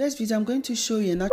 This video I'm going to show you a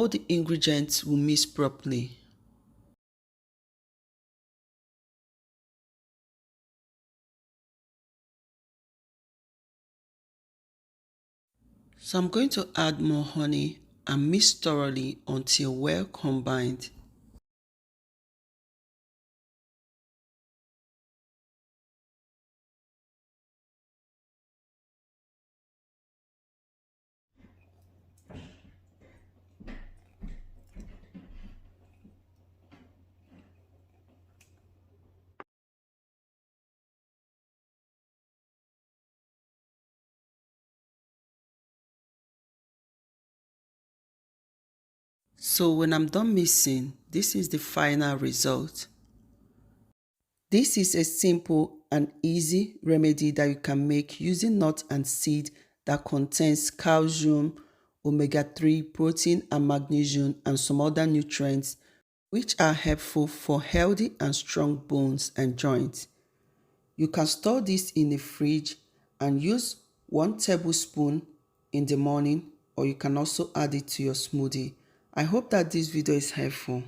all the ingredients will mix properly. So I'm going to add more honey and mix thoroughly until well combined. So when I'm done mixing, this is the final result. This is a simple and easy remedy that you can make using nuts and seed that contains calcium, omega-3, protein and magnesium and some other nutrients which are helpful for healthy and strong bones and joints. You can store this in the fridge and use 1 tablespoon in the morning, or you can also add it to your smoothie. I hope that this video is helpful.